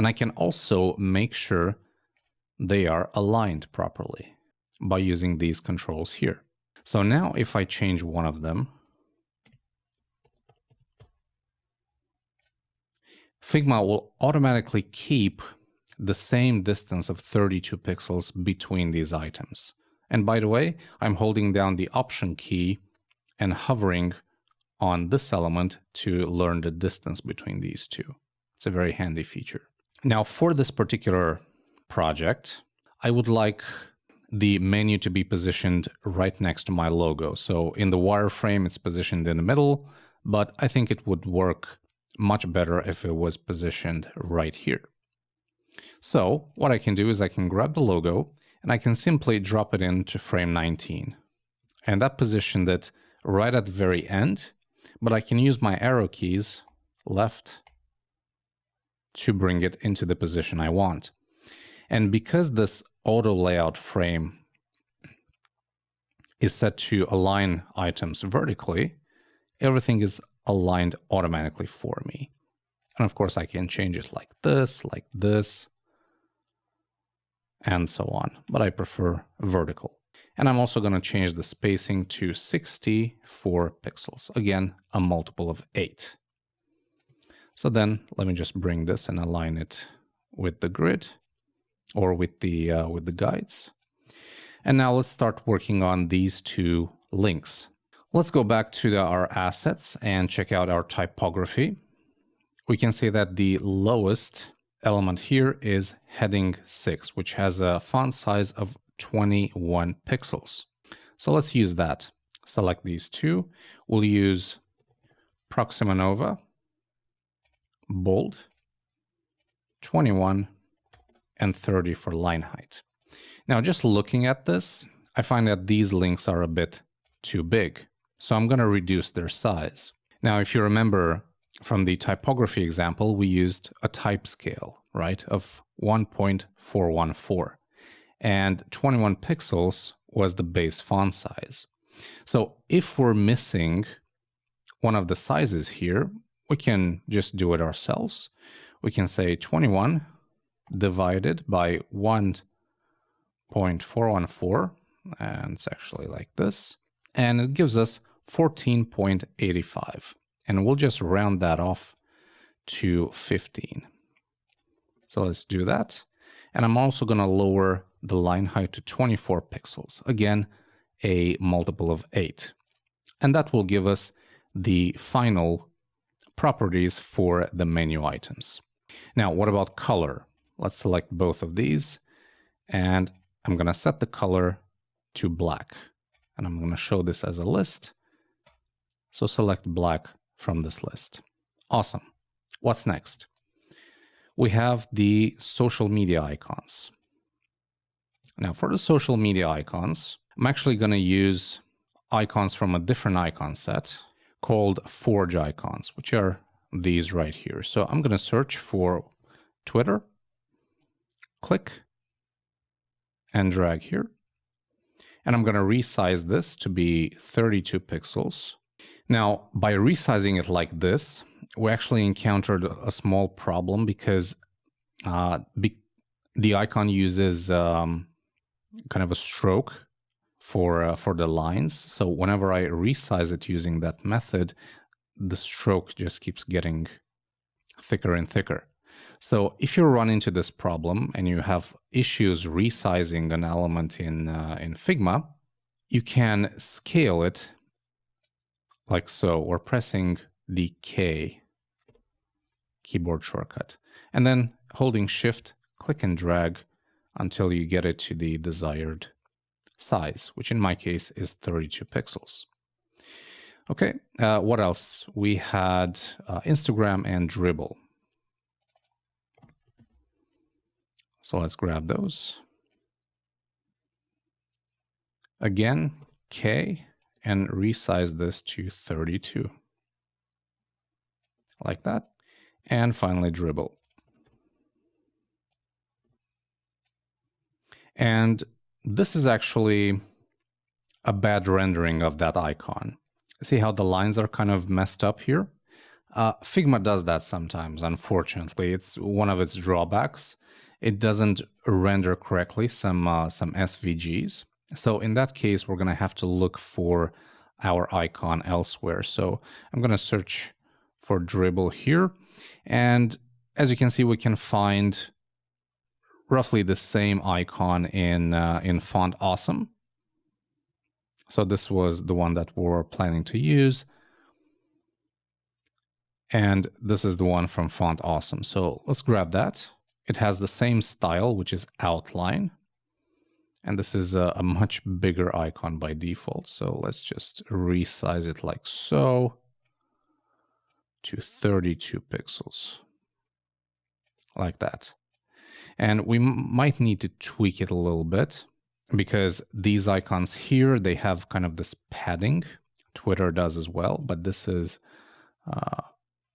And I can also make sure they are aligned properly by using these controls here. So now if I change one of them, Figma will automatically keep the same distance of 32 pixels between these items. And by the way, I'm holding down the Option key and hovering on this element to learn the distance between these two. It's a very handy feature. Now for this particular project, I would like the menu to be positioned right next to my logo. So in the wireframe, it's positioned in the middle, but I think it would work much better if it was positioned right here. So what I can do is I can grab the logo and I can simply drop it into frame 19. And that positioned it right at the very end, but I can use my arrow keys, left, to bring it into the position I want. And because this auto layout frame is set to align items vertically, everything is aligned automatically for me. And of course I can change it like this, and so on, but I prefer vertical. And I'm also going to change the spacing to 64 pixels. Again, a multiple of 8. So then let me just bring this and align it with the grid or with the guides. And now let's start working on these two links. Let's go back to our assets and check out our typography. We can see that the lowest element here is heading 6, which has a font size of 21 pixels. So let's use that. Select these two. We'll use Proxima Nova, bold, 21, and 30 for line height. Now, just looking at this, I find that these links are a bit too big. So I'm going to reduce their size. Now, if you remember from the typography example, we used a type scale, right, of 1.414. And 21 pixels was the base font size. So if we're missing one of the sizes here, we can just do it ourselves. We can say 21 divided by 1.414, and it's actually like this, and it gives us 14.85, and we'll just round that off to 15. So let's do that. And I'm also going to lower the line height to 24 pixels. Again, a multiple of 8. And that will give us the final properties for the menu items. Now, what about color? Let's select both of these, and I'm going to set the color to black. And I'm going to show this as a list. So select black from this list. Awesome. What's next? We have the social media icons. Now for the social media icons, I'm actually going to use icons from a different icon set called Forge icons, which are these right here. So I'm going to search for Twitter, click and drag here. And I'm going to resize this to be 32 pixels. Now, by resizing it like this, we actually encountered a small problem because the icon uses kind of a stroke for the lines. So whenever I resize it using that method, the stroke just keeps getting thicker and thicker. So if you run into this problem and you have issues resizing an element in Figma, you can scale it like so, or pressing the K keyboard shortcut, and then holding Shift, click and drag until you get it to the desired size, which in my case is 32 pixels. Okay, what else? We had Instagram and Dribbble. So let's grab those. Again, K, and resize this to 32. Like that. And finally, Dribbble. And this is actually a bad rendering of that icon. See how the lines are kind of messed up here? Figma does that sometimes, unfortunately. It's one of its drawbacks. It doesn't render correctly some SVGs. So in that case, we're going to have to look for our icon elsewhere. So I'm going to search for dribble here. And as you can see, we can find roughly the same icon in Font Awesome. So this was the one that we're planning to use. And this is the one from Font Awesome. So let's grab that. It has the same style, which is outline. And this is a much bigger icon by default. So let's just resize it like so to 32 pixels, like that. And we might need to tweak it a little bit because these icons here, they have kind of this padding. Twitter does as well, but this is,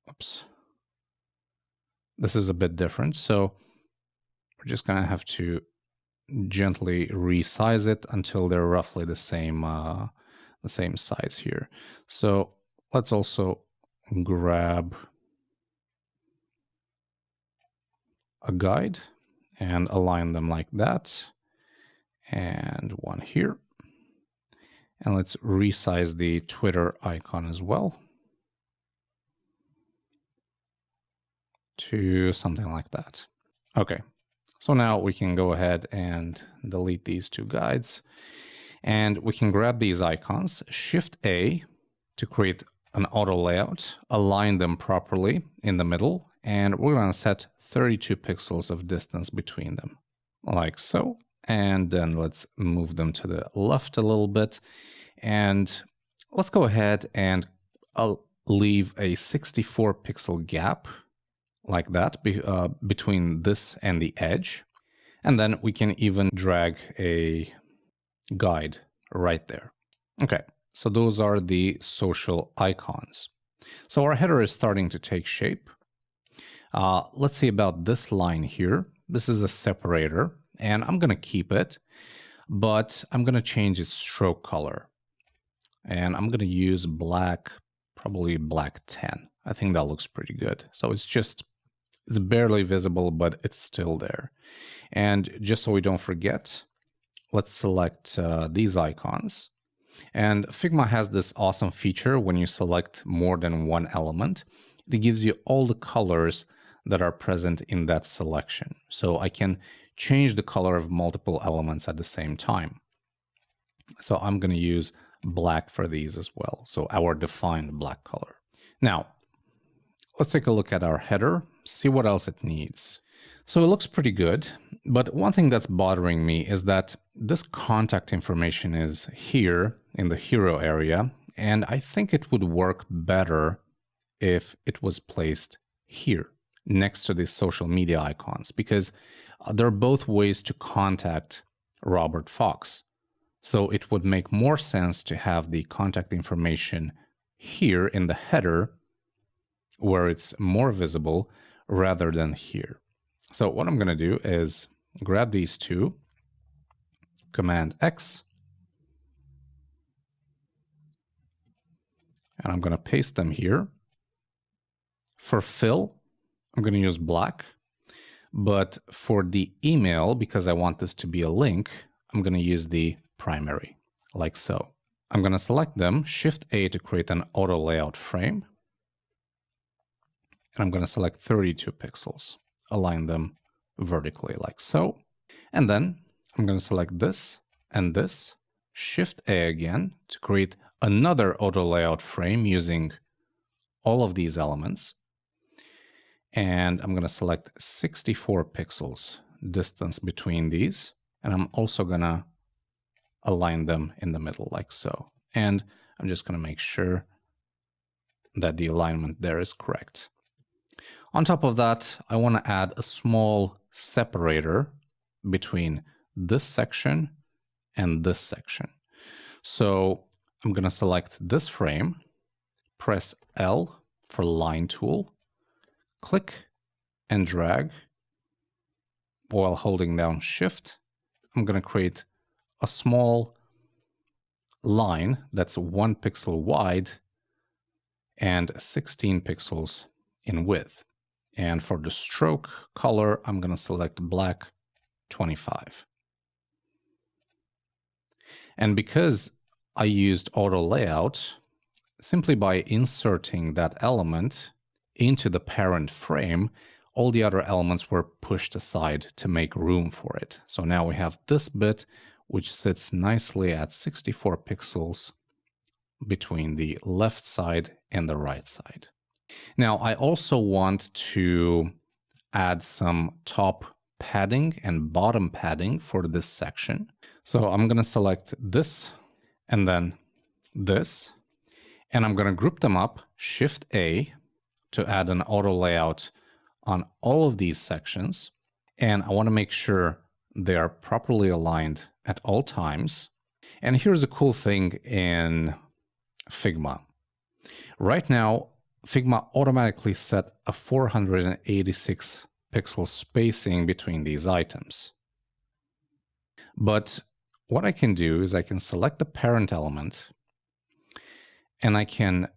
oops. This is a bit different. So we're just gonna have to gently resize it until they're roughly the same size here. So let's also grab a guide and align them like that. And one here. And let's resize the Twitter icon as well to something like that. Okay, so now we can go ahead and delete these two guides. And we can grab these icons, Shift A to create an auto layout, align them properly in the middle, and we're going to set 32 pixels of distance between them, like so. And then let's move them to the left a little bit. And let's go ahead and I'll leave a 64 pixel gap like that between this and the edge. And then we can even drag a guide right there. Okay, so those are the social icons. So our header is starting to take shape. Let's see about this line here. This is a separator, and I'm going to keep it, but I'm going to change its stroke color. And I'm going to use black, probably black 10. I think that looks pretty good. So it's barely visible, but it's still there. And just so we don't forget, let's select these icons. And Figma has this awesome feature when you select more than one element. It gives you all the colors that are present in that selection. So I can change the color of multiple elements at the same time. So I'm going to use black for these as well. So our defined black color. Now, let's take a look at our header, see what else it needs. So it looks pretty good, but one thing that's bothering me is that this contact information is here in the hero area, and I think it would work better if it was placed here next to these social media icons, because there are both ways to contact Robert Fox. So it would make more sense to have the contact information here in the header where it's more visible rather than here. So what I'm going to do is grab these two, Command X, and I'm going to paste them here. For fill, I'm going to use black, but for the email, because I want this to be a link, I'm going to use the primary, like so. I'm going to select them, Shift A to create an auto layout frame. And I'm going to select 32 pixels, align them vertically like so. And then I'm going to select this and this, Shift A again to create another auto layout frame using all of these elements. And I'm going to select 64 pixels distance between these. And I'm also going to align them in the middle like so. And I'm just going to make sure that the alignment there is correct. On top of that, I want to add a small separator between this section and this section. So I'm going to select this frame, press L for line tool, click and drag while holding down Shift. I'm going to create a small line that's 1 pixel wide and 16 pixels in width. And for the stroke color, I'm going to select black 25. And because I used auto layout, simply by inserting that element into the parent frame, all the other elements were pushed aside to make room for it. So now we have this bit, which sits nicely at 64 pixels between the left side and the right side. Now, I also want to add some top padding and bottom padding for this section. So I'm going to select this and then this, and I'm going to group them up, Shift A, to add an auto layout on all of these sections. And I want to make sure they are properly aligned at all times. And here's a cool thing in Figma. Right now, Figma automatically set a 486 pixel spacing between these items. But what I can do is I can select the parent element and I can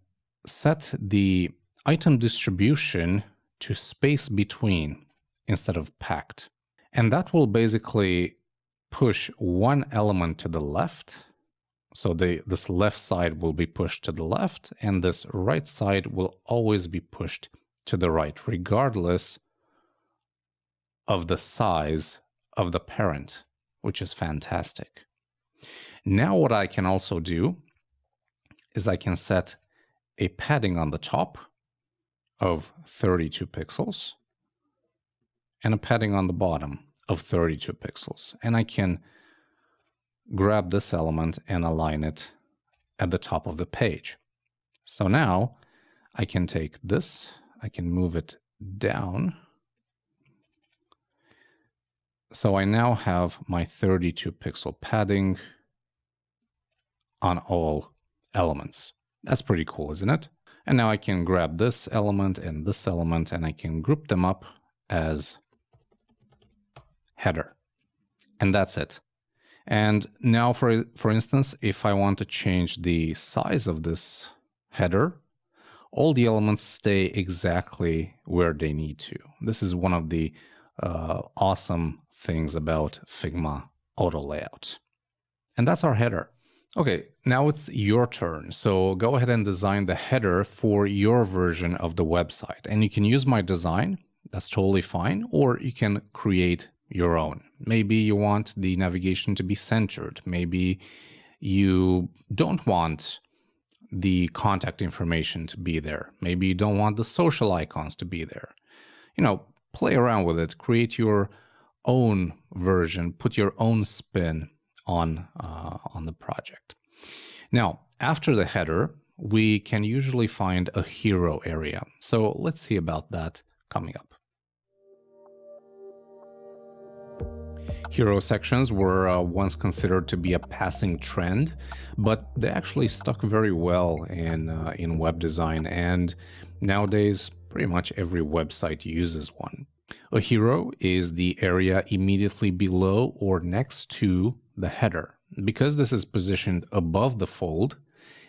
set the item distribution to space between instead of packed. And that will basically push one element to the left. So this left side will be pushed to the left, and this right side will always be pushed to the right, regardless of the size of the parent, which is fantastic. Now what I can also do is I can set a padding on the top of 32 pixels and a padding on the bottom of 32 pixels. And I can grab this element and align it at the top of the page. So now I can take this, I can move it down. So I now have my 32 pixel padding on all elements. That's pretty cool, isn't it? And now I can grab this element and I can group them up as header. And that's it. And now, for instance, if I want to change the size of this header, all the elements stay exactly where they need to. This is one of the awesome things about Figma auto layout. And that's our header. Okay, now it's your turn. So go ahead and design the header for your version of the website. And you can use my design, that's totally fine, or you can create your own. Maybe you want the navigation to be centered. Maybe you don't want the contact information to be there. Maybe you don't want the social icons to be there. You know, play around with it, create your own version, put your own spin on the project. Now, after the header, we can usually find a hero area. So let's see about that coming up. Hero sections were once considered to be a passing trend, but they actually stuck very well in web design, and nowadays pretty much every website uses one. A hero is the area immediately below or next to the header. Because this is positioned above the fold,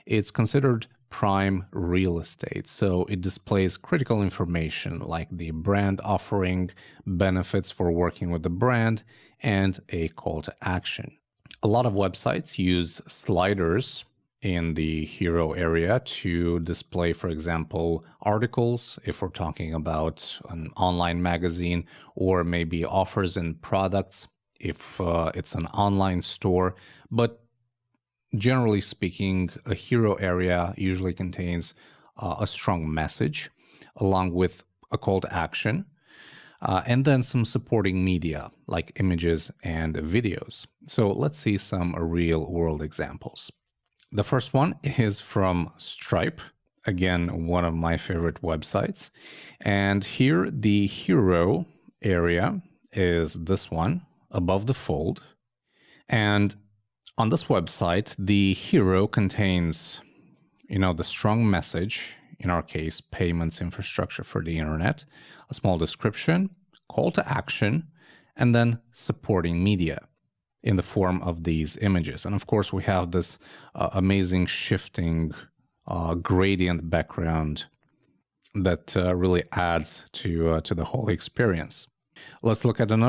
it's considered prime real estate. So it displays critical information like the brand offering, benefits for working with the brand, and a call to action. A lot of websites use sliders in the hero area to display, for example, articles, if we're talking about an online magazine, or maybe offers and products if it's an online store. But generally speaking, a hero area usually contains a strong message along with a call to action, and then some supporting media like images and videos. So let's see some real world examples. The first one is from Stripe, again, one of my favorite websites. And here the hero area is this one above the fold. And on this website, the hero contains, the strong message, in our case, payments infrastructure for the internet, a small description, call to action, and then supporting media in the form of these images. And of course, we have this amazing shifting gradient background that really adds to the whole experience. Let's look at another